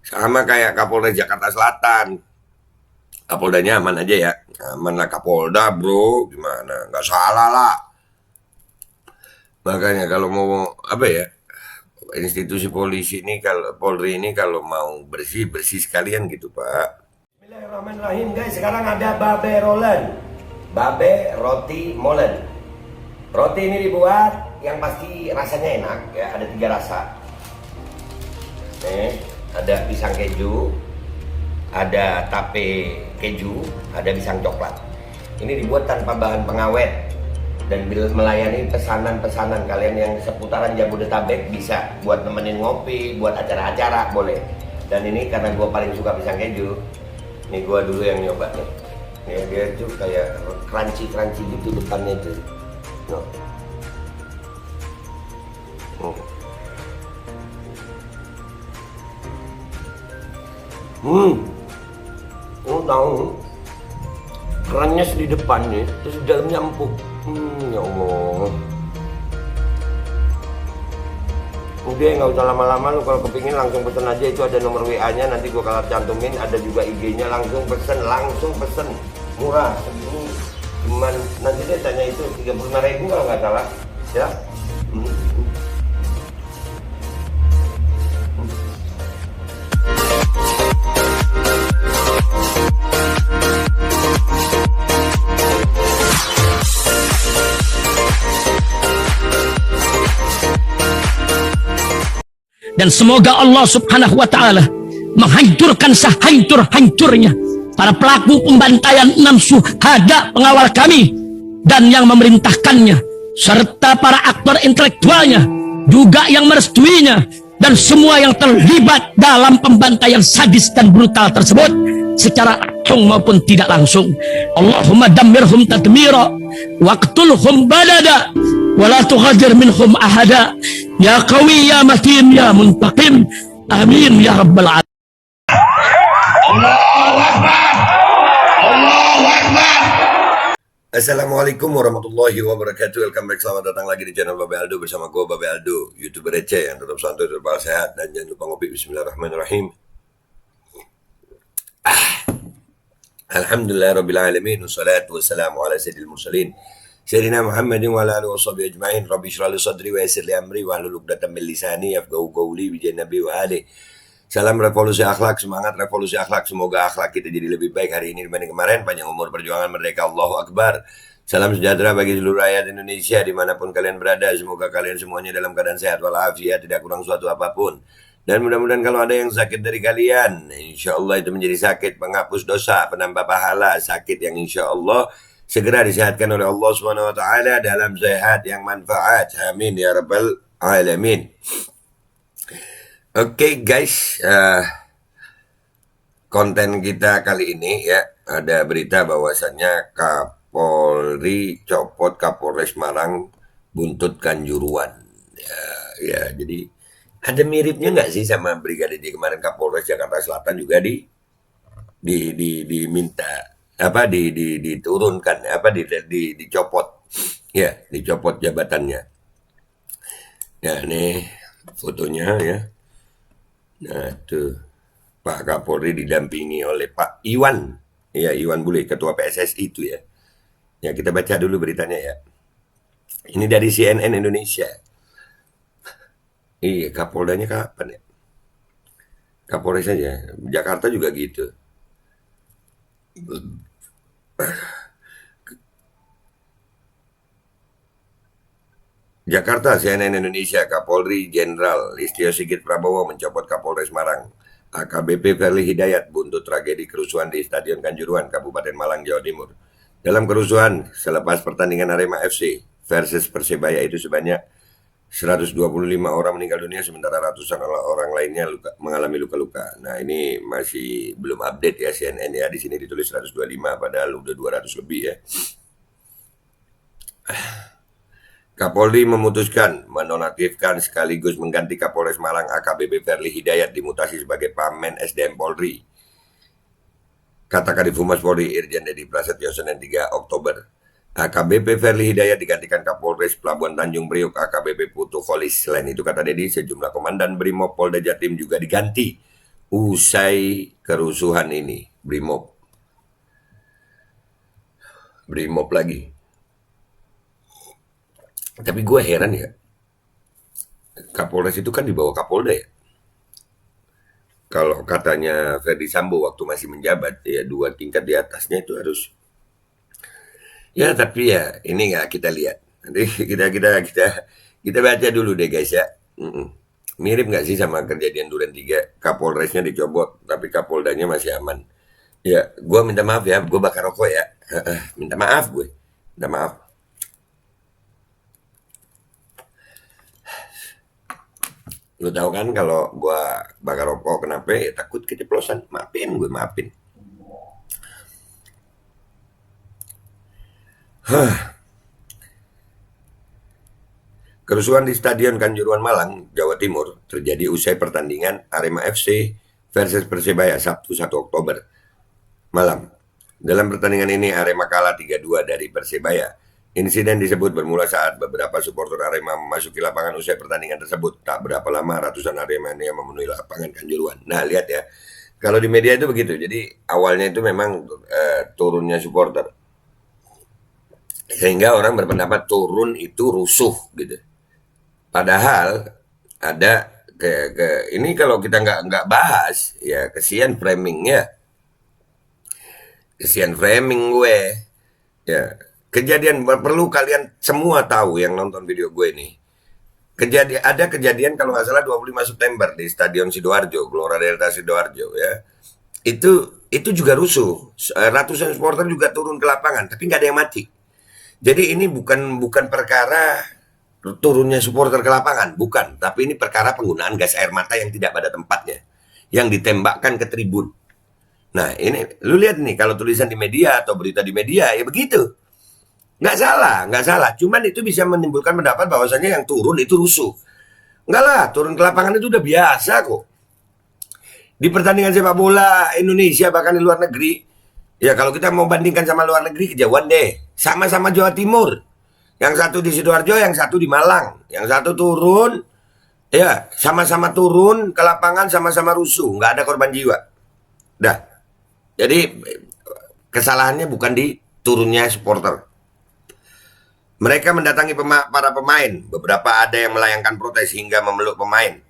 Sama kayak Kapolres Jakarta Selatan. Kapoldanya aman aja ya. Aman lah Kapolda bro. Gimana? Nggak salah lah. Makanya kalau mau apa ya, institusi polisi ini kalau Polri ini kalau mau bersih bersih sekalian gitu Pak. Bismillahirrahmanirrahim guys. Sekarang ada babe rolen, babe roti molen. Roti ini dibuat yang pasti rasanya enak ya. Ada 3 rasa. Nih ada pisang keju, ada tape keju, ada pisang coklat. Ini dibuat tanpa bahan pengawet dan melayani pesanan-pesanan kalian yang seputaran Jabodetabek, bisa buat nemenin ngopi, buat acara-acara boleh. Dan ini karena gue paling suka pisang keju, nih gue dulu yang nyoba nih. Ya, dia tuh kayak crunchy gitu depannya tuh. No. Tahu kerannya di depannya, terus di dalamnya empuk. Ya Allah. Udah nggak usah lama-lama, lu kalau kepingin langsung pesen aja, itu ada nomor WA-nya, nanti gua kalau cantumin, ada juga IG-nya, langsung pesen, murah. Ini cuman nanti dia tanya itu 35.000 kalau nggak salah, ya. Dan semoga Allah subhanahu wa ta'ala menghancurkan sehancur-hancurnya para pelaku pembantaian 6 syuhada pengawal kami dan yang memerintahkannya, serta para aktor intelektualnya juga yang merestuinya, dan semua yang terlibat dalam pembantaian sadis dan brutal tersebut secara langsung maupun tidak langsung. Allahumma dammirhum tadmira waqtulhum balada wala tughadir minhum ahada ya qawi ya matin ya muntaqim, amin ya rabbal alamin. Allahu Akbar. Allahu Akbar. Assalamualaikum warahmatullahi wabarakatuh. Welcome back, selamat datang lagi di channel Babe Aldo bersama gue Babe Aldo, YouTuber receh yang tetap santai, tetap sehat, dan jangan lupa ngopi. Bismillahirrahmanirrahim. Alhamdulillah rabbil alamin, wassalatu wassalamu ala sayyidil mursalin Sayyidina Muhammadin wa ala alihi washabihi ajma'in. Rabbi shrah li sadri wa yassir li amri wahlul 'uqdatam min lisani yafqahu qawli bi nabi wa alihi. Salam revolusi akhlak, semangat revolusi akhlak. Semoga akhlak kita jadi lebih baik hari ini dibanding kemarin. Panjang umur, perjuangan, merdeka, Allahu Akbar. Salam sejahtera bagi seluruh rakyat Indonesia dimanapun kalian berada. Semoga kalian semuanya dalam keadaan sehat walafiat, tidak kurang suatu apapun. Dan mudah-mudahan kalau ada yang sakit dari kalian, insya Allah itu menjadi sakit penghapus dosa, penambah pahala, sakit yang insya Allah segera disehatkan oleh Allah Subhanahu wa Ta'ala dalam sehat yang manfaat. Amin ya rabbal alamin. Oke guys, konten kita kali ini ya, ada berita bahwasannya Kapolri copot Kapolres Malang buntut Kanjuruan. Ya, jadi ada miripnya nggak sih sama Brigadir J kemarin, Kapolres Jakarta Selatan juga diminta apa diturunkan apa dicopot ya, dicopot jabatannya. Ya nih fotonya ya. Nah tuh Pak Kapolri didampingi oleh Pak Iwan, ya Iwan Bule, ketua PSSI itu ya. Ya kita baca dulu beritanya ya. Ini dari CNN Indonesia. Iya, Kapoldanya kapan ya? Kapolres saja. Jakarta juga gitu. Jakarta, CNN Indonesia. Kapolri Jenderal Listio Sigit Prabowo mencopot Kapolres Malang AKBP Firly Hidayat buntut tragedi kerusuhan di Stadion Kanjuruhan, Kabupaten Malang, Jawa Timur. Dalam kerusuhan selepas pertandingan Arema FC versus Persebaya itu sebanyak 125 orang meninggal dunia, sementara ratusan orang lainnya mengalami luka-luka. Nah ini masih belum update ya CNN ya. Di sini ditulis 125 padahal udah 200 lebih ya. Kapolri memutuskan menonaktifkan sekaligus mengganti Kapolres Malang AKBP Firly Hidayat dimutasi sebagai Pamen SDM Polri. Kata Kadif Humas Polri Irjen Dedi Prasetyo Senin 3 Oktober. AKBP Firly Hidayat digantikan Kapolres Pelabuhan Tanjung Priok AKBP Putu Kholis. Selain itu kata Dedi, sejumlah komandan Brimob Polda Jatim juga diganti usai kerusuhan ini, Brimob lagi. Tapi gue heran ya, Kapolres itu kan di bawah Kapolda ya. Kalau katanya Ferdi Sambo waktu masih menjabat, ya 2 tingkat di atasnya itu harus. Ya tapi ya ini nggak kita lihat. Nanti kita baca dulu deh guys ya. Mirip nggak sih sama kejadian Duren 3? Kapolresnya dicobot, tapi Kapoldanya masih aman. Ya, gue minta maaf ya, gue bakar rokok ya. Minta maaf gue, minta maaf. Lu tahu kan kalau gue bakar rokok kenapa? Ya takut keceplosan. Maafin gue, maafin. Kerusuhan di Stadion Kanjuruhan Malang, Jawa Timur terjadi usai pertandingan Arema FC versus Persebaya Sabtu 1 Oktober malam. Dalam pertandingan ini Arema kalah 3-2 dari Persebaya. Insiden disebut bermula saat beberapa supporter Arema memasuki lapangan usai pertandingan tersebut. Tak berapa lama ratusan Aremania memenuhi lapangan Kanjuruhan. Nah lihat ya, kalau di media itu begitu. Jadi awalnya itu memang turunnya supporter. Sehingga orang berpendapat turun itu rusuh gitu. Padahal ada ini kalau kita nggak bahas ya kesian framingnya, kesian framing gue ya. Kejadian perlu kalian semua tahu yang nonton video gue ini. Ada kejadian kalau nggak salah 25 September di Stadion Sidoarjo, Gelora Delta Sidoarjo ya. Itu juga rusuh. Ratusan supporter juga turun ke lapangan, tapi nggak ada yang mati. Jadi ini bukan perkara turunnya supporter ke lapangan, bukan. Tapi ini perkara penggunaan gas air mata yang tidak pada tempatnya, yang ditembakkan ke tribun. Nah ini, lu lihat nih kalau tulisan di media atau berita di media ya begitu. Nggak salah. Cuman itu bisa menimbulkan pendapat bahwasanya yang turun itu rusuh. Nggak lah, turun ke lapangan itu udah biasa kok. Di pertandingan sepak bola Indonesia bahkan di luar negeri, ya kalau kita mau bandingkan sama luar negeri kejauhan deh. Sama-sama Jawa Timur. Yang satu di Sidoarjo, yang satu di Malang. Yang satu turun, ya sama-sama turun ke lapangan, sama-sama rusuh. Nggak ada korban jiwa. Dah. Jadi kesalahannya bukan di turunnya supporter. Mereka mendatangi para pemain. Beberapa ada yang melayangkan protes hingga memeluk pemain.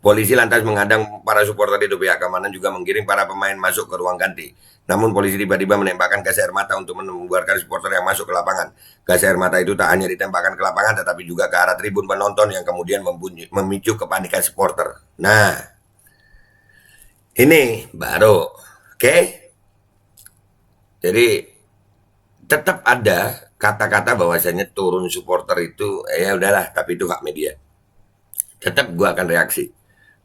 Polisi lantas menghadang para supporter itu. Pihak keamanan juga mengiring para pemain masuk ke ruang ganti. Namun polisi tiba-tiba menembakkan gas air mata untuk membuarkan supporter yang masuk ke lapangan. Gas air mata itu tak hanya ditembakkan ke lapangan tetapi juga ke arah tribun penonton yang kemudian memicu kepanikan supporter. Nah, ini baru, oke? Jadi tetap ada kata-kata bahwasanya turun supporter itu ya udahlah, tapi itu hak media. Tetap gua akan reaksi.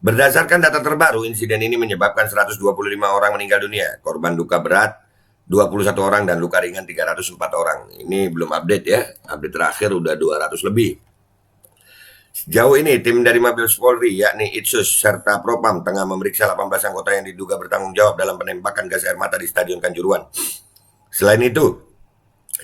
Berdasarkan data terbaru, insiden ini menyebabkan 125 orang meninggal dunia, korban luka berat 21 orang dan luka ringan 304 orang. Ini belum update ya, update terakhir udah 200 lebih. Sejauh ini tim dari Mabes Polri yakni Itsus serta Propam tengah memeriksa 18 anggota yang diduga bertanggung jawab dalam penembakan gas air mata di Stadion Kanjuruhan. Selain itu,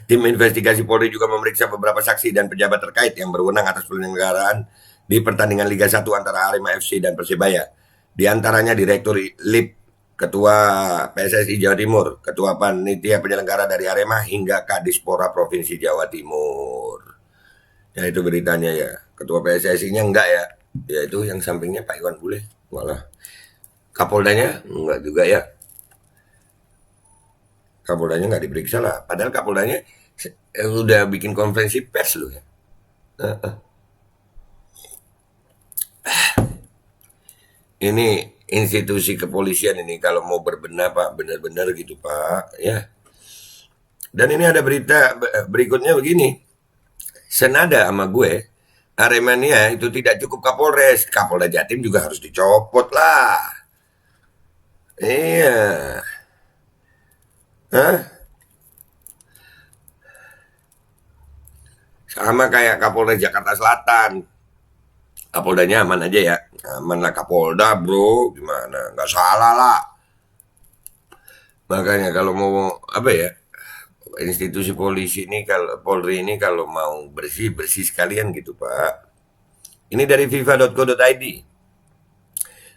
tim investigasi Polri juga memeriksa beberapa saksi dan pejabat terkait yang berwenang atas penyelenggaraan di pertandingan Liga 1 antara Arema FC dan Persebaya. Di antaranya Direktur LIP, Ketua PSSI Jawa Timur, Ketua Panitia Penyelenggara dari Arema, hingga Kadispora Provinsi Jawa Timur. Ya itu beritanya ya. Ketua PSSI-nya enggak ya. Ya itu yang sampingnya Pak Iwan Bule. Malah Kapoldanya enggak juga ya. Kapoldanya nggak diperiksa lah. Padahal Kapoldanya udah bikin konferensi pers loh ya. Ini institusi kepolisian ini kalau mau berbenah Pak, benar-benar gitu Pak ya. Dan ini ada berita berikutnya begini. Senada sama gue, Aremania itu tidak cukup Kapolres, Kapolda Jatim juga harus dicopot lah. Iya. Hah? Sama kayak Kapolres Jakarta Selatan. Kapoldanya aman aja ya. Aman lah Kapolda bro. Gimana? Nggak salah lah. Makanya kalau mau apa ya, institusi polisi ini, kalau Polri ini kalau mau bersih sekalian gitu Pak. Ini dari FIFA.co.id.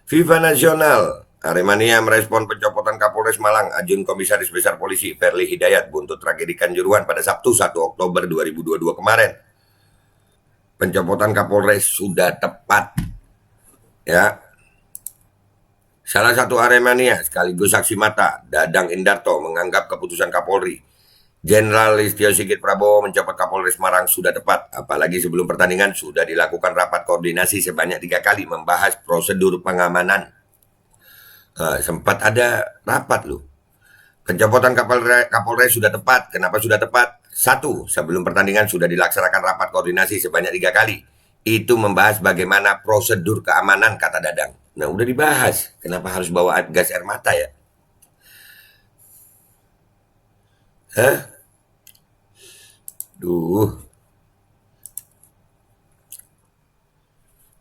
FIFA Nasional Aremania merespon pencopotan Kapolres Malang, Ajun Komisaris Besar Polisi Verly Hidayat buntut tragedi Kanjuruhan pada Sabtu 1 Oktober 2022 kemarin. Pencopotan Kapolres sudah tepat. Ya. Salah satu Aremania sekaligus saksi mata, Dadang Indarto, menganggap keputusan Kapolri Jenderal Listio Sigit Prabowo mencopot Kapolres Malang sudah tepat. Apalagi sebelum pertandingan sudah dilakukan rapat koordinasi sebanyak 3 kali membahas prosedur pengamanan. Sempat ada rapat loh. Pencopotan Kapolres sudah tepat. Kenapa sudah tepat? 1. Sebelum pertandingan sudah dilaksanakan rapat koordinasi sebanyak 3 kali. Itu membahas bagaimana prosedur keamanan, kata Dadang. Nah, udah dibahas. Kenapa harus bawa gas air mata ya?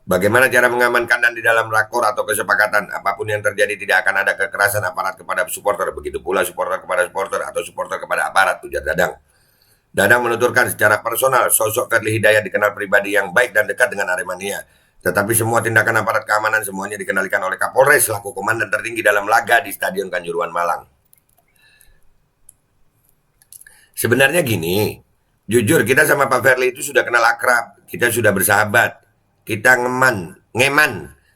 Bagaimana cara mengamankan dan di dalam rakor atau kesepakatan apapun yang terjadi tidak akan ada kekerasan aparat kepada supporter, begitu pula supporter kepada supporter atau supporter kepada aparat, ujar Dadang. Dadang menuturkan secara personal sosok Verly Hidayat dikenal pribadi yang baik dan dekat dengan Aremania. Tetapi semua tindakan aparat keamanan semuanya dikendalikan oleh Kapolres selaku komandan tertinggi dalam laga di Stadion Kanjuruhan Malang. Sebenarnya gini, jujur kita sama Pak Verly itu sudah kenal akrab, kita sudah bersahabat. Kita ngeman,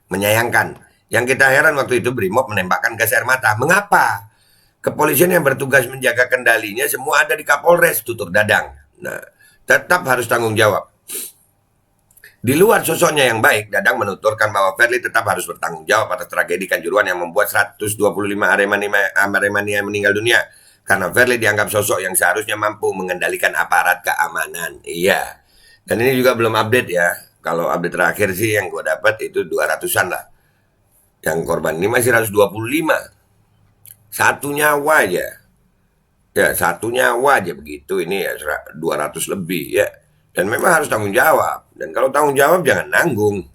menyayangkan. Yang kita heran waktu itu Brimob menembakkan gas air mata. Mengapa? Kepolisian yang bertugas menjaga kendalinya semua ada di Kapolres, tutur Dadang. Nah, tetap harus tanggung jawab. Di luar sosoknya yang baik, Dadang menuturkan bahwa Verly tetap harus bertanggung jawab atas tragedi Kanjuruhan yang membuat 125 Aremania meninggal dunia. Karena Verly dianggap sosok yang seharusnya mampu mengendalikan aparat keamanan. Iya. Dan ini juga belum update ya. Kalau update terakhir sih yang gue dapat itu 200-an lah. Yang korban ini masih 125. Satu nyawa aja. Ya, satu nyawa aja begitu. Ini ya 200 lebih ya. Dan memang harus tanggung jawab. Dan kalau tanggung jawab jangan nanggung.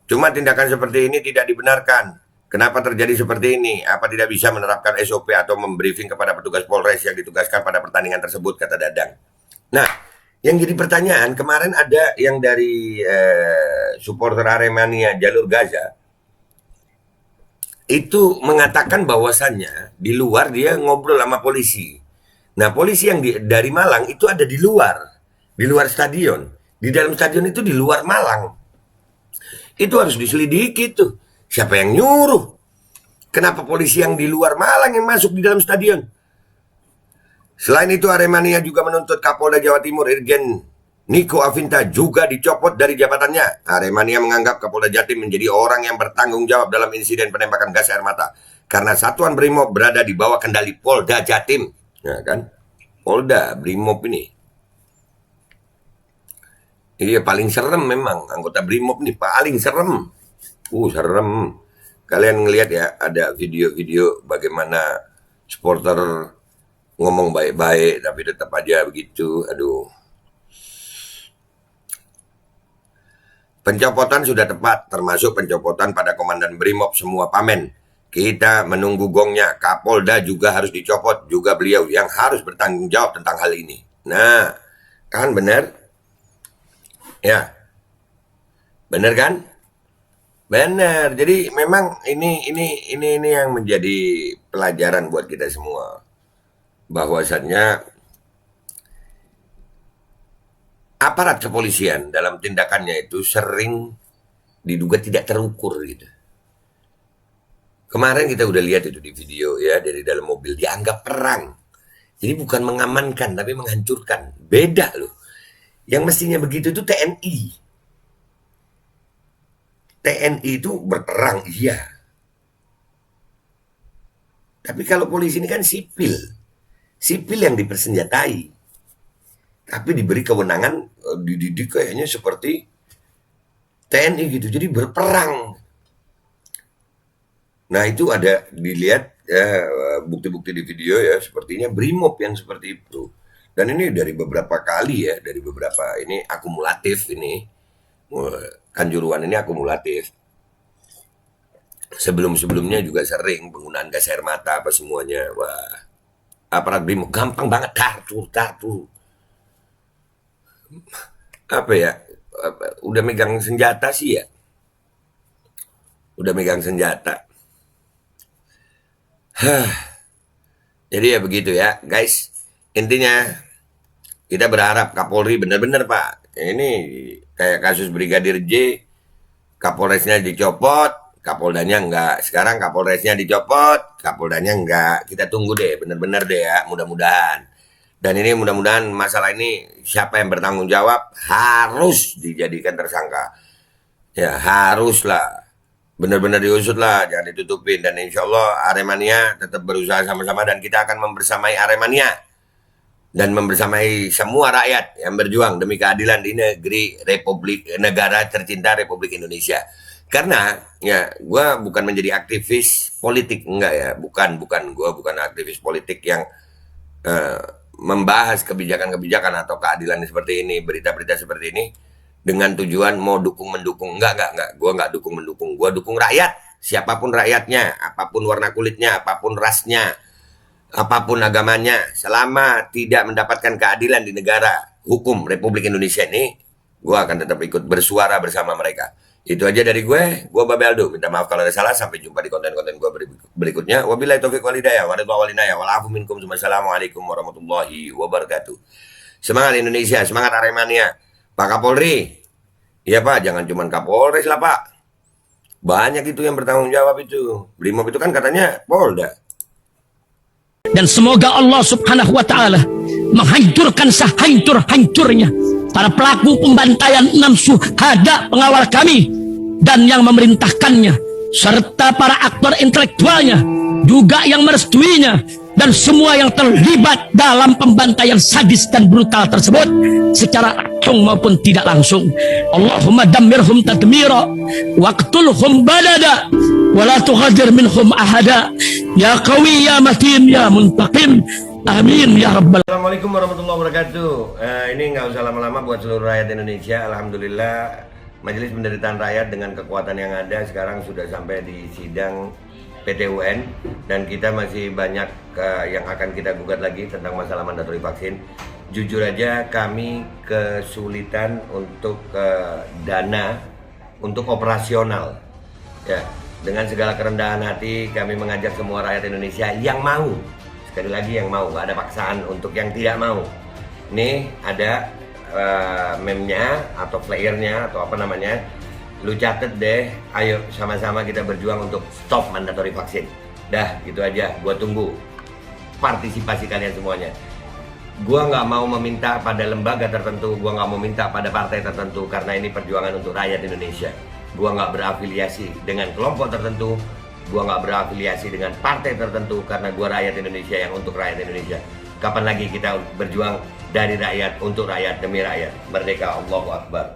Cuma tindakan seperti ini tidak dibenarkan. Kenapa terjadi seperti ini? Apa tidak bisa menerapkan SOP atau membriefing kepada petugas Polres yang ditugaskan pada pertandingan tersebut, kata Dadang. Nah, yang jadi pertanyaan, kemarin ada yang dari supporter Aremania jalur Gaza itu mengatakan bahwasannya di luar dia ngobrol sama polisi. Nah, polisi yang dari Malang itu ada di luar stadion. Di dalam stadion itu di luar Malang. Itu harus diselidiki tuh. Siapa yang nyuruh? Kenapa polisi yang di luar Malang yang masuk di dalam stadion? Selain itu, Aremania juga menuntut Kapolda Jawa Timur Irjen Niko Afinta juga dicopot dari jabatannya. Aremania menganggap Kapolda Jatim menjadi orang yang bertanggung jawab dalam insiden penembakan gas air mata. Karena satuan Brimob berada di bawah kendali Polda Jatim. Ya kan? Polda, Brimob ini. Iya, paling serem memang. Anggota Brimob nih paling serem. Serem. Kalian ngelihat ya, ada video-video bagaimana supporter ngomong baik-baik tapi tetap aja begitu. Aduh. Pencopotan sudah tepat, termasuk pencopotan pada Komandan Brimob semua pamen. Kita menunggu gongnya. Kapolda juga harus dicopot, juga beliau yang harus bertanggung jawab tentang hal ini. Nah, kan benar? Ya. Benar kan? Benar. Jadi memang ini yang menjadi pelajaran buat kita semua. Bahwasannya aparat kepolisian dalam tindakannya itu sering diduga tidak terukur gitu. Kemarin kita udah lihat itu di video ya, dari dalam mobil dianggap perang. Jadi bukan mengamankan tapi menghancurkan. Beda loh. Yang mestinya begitu itu TNI. TNI itu berperang, iya. Tapi kalau polisi ini kan sipil. Sipil yang dipersenjatai. Tapi diberi kewenangan, dididik kayaknya seperti TNI gitu. Jadi berperang. Nah itu ada dilihat ya, bukti-bukti di video ya. Sepertinya Brimob yang seperti itu. Dan ini dari beberapa kali ya. Dari beberapa ini akumulatif ini. Kanjuruhan ini akumulatif. Sebelum-sebelumnya juga sering penggunaan gas air mata apa semuanya. Wah. Aparat Brimob gampang banget kartu. Apa ya? Udah megang senjata sih ya. Udah megang senjata. Jadi ya begitu ya, guys. Intinya kita berharap Kapolri benar-benar Pak. Ini kayak kasus Brigadir J, Kapolresnya dicopot, Kapoldanya enggak. Sekarang Kapolresnya dicopot, Kapoldanya enggak. Kita tunggu deh, benar-benar deh ya, mudah-mudahan. Dan ini mudah-mudahan masalah ini siapa yang bertanggung jawab harus dijadikan tersangka. Ya haruslah. Benar-benar diusut lah, jangan ditutupin. Dan insya Allah Aremania tetap berusaha sama-sama dan kita akan membersamai Aremania. Dan membersamai semua rakyat yang berjuang demi keadilan di negara tercinta Republik Indonesia. Karena ya gue bukan menjadi aktivis politik, enggak ya, bukan gue bukan aktivis politik yang membahas kebijakan-kebijakan atau keadilan seperti ini, berita-berita seperti ini dengan tujuan mau dukung-mendukung. Enggak, gue enggak dukung-mendukung, gue dukung rakyat, siapapun rakyatnya, apapun warna kulitnya, apapun rasnya, apapun agamanya, selama tidak mendapatkan keadilan di negara hukum Republik Indonesia ini, gue akan tetap ikut bersuara bersama mereka. Itu aja dari gue Babe Aldo. Minta maaf kalau ada salah. Sampai jumpa di konten-konten gue berikutnya. Wabillahi taufiq wal hidayah. Wassalamualaikum warahmatullahi wabarakatuh. Semangat Indonesia, semangat Aremania. Pak Kapolri, iya Pak, jangan cuma Kapolres lah Pak. Banyak itu yang bertanggung jawab itu. Brimob itu kan katanya Polda. Dan semoga Allah subhanahu wa ta'ala menghancurkan sehancur-hancurnya para pelaku pembantaian 6 syuhada pengawal kami dan yang memerintahkannya, serta para aktor intelektualnya juga yang merestuinya, dan semua yang terlibat dalam pembantaian sadis dan brutal tersebut secara langsung maupun tidak langsung. Allahumma dammirhum tadmira waqtulhum badada wala tughadir minhum ahada ya qawi ya matin ya muntaqim. Amin ya rabbal. Assalamualaikum warahmatullahi wabarakatuh. Ini nggak usah lama-lama buat seluruh rakyat Indonesia. Alhamdulillah Majelis Penderitaan Rakyat dengan kekuatan yang ada sekarang sudah sampai di sidang PT UN, dan kita masih banyak yang akan kita gugat lagi tentang masalah mandatori vaksin. Jujur aja kami kesulitan untuk dana untuk operasional. Ya, dengan segala kerendahan hati kami mengajak semua rakyat Indonesia yang mau, sekali lagi yang mau, nggak ada paksaan untuk yang tidak mau. Nih ada meme-nya atau flyernya atau apa namanya, lu catet deh, ayo sama-sama kita berjuang untuk stop mandatori vaksin. Dah gitu aja, gua tunggu partisipasi kalian semuanya. Gua nggak mau meminta pada lembaga tertentu, gua nggak mau minta pada partai tertentu, karena ini perjuangan untuk rakyat Indonesia. Gua nggak berafiliasi dengan kelompok tertentu, gua nggak berafiliasi dengan partai tertentu, karena gua rakyat Indonesia yang untuk rakyat Indonesia. Kapan lagi kita berjuang dari rakyat untuk rakyat demi rakyat? Merdeka, Allahu Akbar.